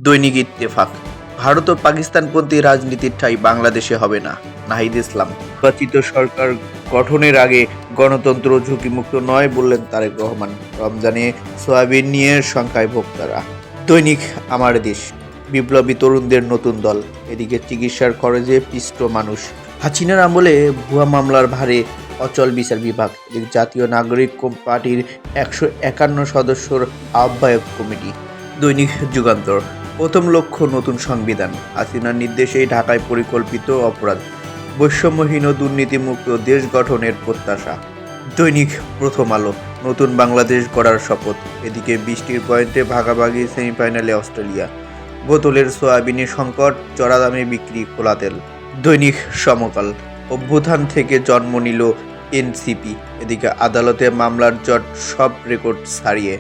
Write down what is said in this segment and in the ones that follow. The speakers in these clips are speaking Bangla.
দৈনিক ইত্তেফাক। ভারত ও পাকিস্তানপন্থী রাজনীতির ঠাঁই বাংলাদেশে হবে না, নাহিদ ইসলাম। নির্বাচিত সরকার গঠনের আগে গণতন্ত্র ঝুঁকিমুক্ত নয় বললেন তারেক রহমান। রমজানে সয়াবিন নিয়ে সংখ্যায় ভোক্তারা। দৈনিক আমার দেশ। বিপ্লবী তরুণদের নতুন দল। এদিকে চিকিৎসার খরচে পিষ্ট মানুষ। হাসিনার আমলে ভুয়া মামলার ভারে অচল বিচার বিভাগ। এদিকে জাতীয় নাগরিক পার্টির 151 সদস্যর আহ্বায়ক কমিটি। দৈনিক যুগান্তর। প্রথম লক্ষ্য নতুন সংবিধান। হাসিনার নির্দেশেই ঢাকায় পরিকল্পিত অপরাধ। বৈষম্যহীন ও দুর্নীতিমুক্ত দেশ গঠনের প্রত্যাশা। দৈনিক প্রথম আলো। নতুন বাংলাদেশ গড়ার শপথ। এদিকে বৃষ্টির পয়েন্টে ভাগাভাগি সেমিফাইনালে অস্ট্রেলিয়া। বোতলের সয়াবিনের সংকট, চড়া দামে বিক্রি খোলা তেল। দৈনিক সমকাল। অভ্যুত্থান থেকে জন্ম নিল এনসিপি। এদিকে আদালতে মামলার জট সব রেকর্ড ছাড়িয়ে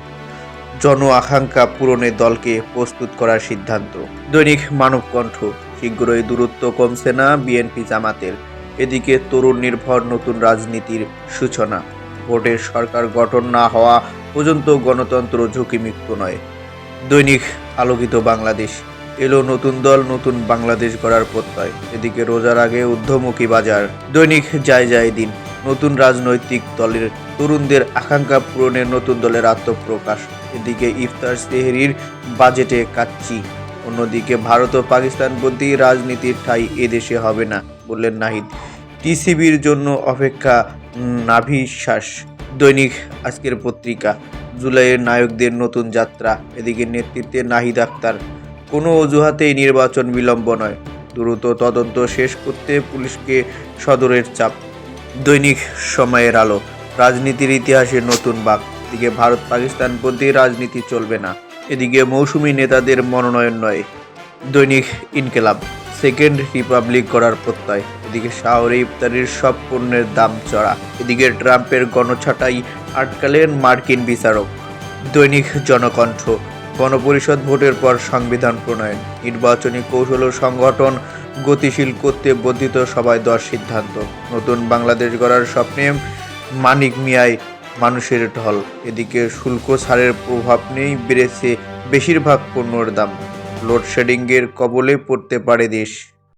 জন আকাঙ্ক্ষা পূরণে দলকে প্রস্তুত করার সিদ্ধান্ত। দৈনিক মানবকণ্ঠ। শীঘ্রই দূরত্ব কমছে না বিএনপি জামাতের। এদিকে তরুণ নির্ভর নতুন রাজনীতির সূচনা। ভোটের সরকার গঠন না হওয়া পর্যন্ত গণতন্ত্র ঝুঁকিমুক্ত নয়। দৈনিক আলোকিত বাংলাদেশ। এলো নতুন দল, নতুন বাংলাদেশ গড়ার প্রত্যয়। এদিকে রোজার আগে ঊর্ধ্বমুখী বাজার। দৈনিক যায় দিন। নতুন রাজনৈতিক দলের তরুণদের আকাঙ্ক্ষা পূরণে নতুন দলের আত্মপ্রকাশ। এদিকে ইফতার সেহরির বাজেটে কাচ্চি। অন্যদিকে ভারত ও পাকিস্তানপন্থী রাজনীতির ঠাঁই এদেশে হবে না বললেন নাহিদ। টিসিবির জন্য অপেক্ষা নাভিশ্বাস। দৈনিক আজকের পত্রিকা। জুলাইয়ের নায়কদের নতুন যাত্রা। এদিকে নেতৃত্বে নাহিদ আক্তার। কোনো অজুহাতেই নির্বাচন বিলম্ব নয়, দ্রুত তদন্ত শেষ করতে পুলিশকে সদরের চাপ। দৈনিক সময়ের আলো। রাজনীতির ইতিহাসে নতুন বাঁক। এদিকে ভারত পাকিস্তানপন্থী রাজনীতি চলবে না। এদিকে মৌসুমী নেতাদের মনোনয়ন নয়। দৈনিক ইনকেলাব। সেকেন্ড রিপাবলিক গড়ার প্রত্যয়। এদিকে শহরে ইফতারির সব পণ্যের দাম চড়া। এদিকে ট্রাম্পের গণছাঁটাই আটকালেন মার্কিন বিচারক। দৈনিক জনকণ্ঠ। গণপরিষদ ভোটের পর সংবিধান প্রণয়ন। নির্বাচনী কৌশল ও সংগঠন গতিশীল করতে বর্ধিত সভায় 10 সিদ্ধান্ত। নতুন বাংলাদেশ গড়ার স্বপ্নে মানিক মিয়ায় মানুষের ঢল। এদিকে শুল্ক ছাড়ের প্রভাব নেই, বেড়েছে বেশিরভাগ পণ্যের দাম। লোডশেডিংয়ের কবলে পড়তে পারে দেশ।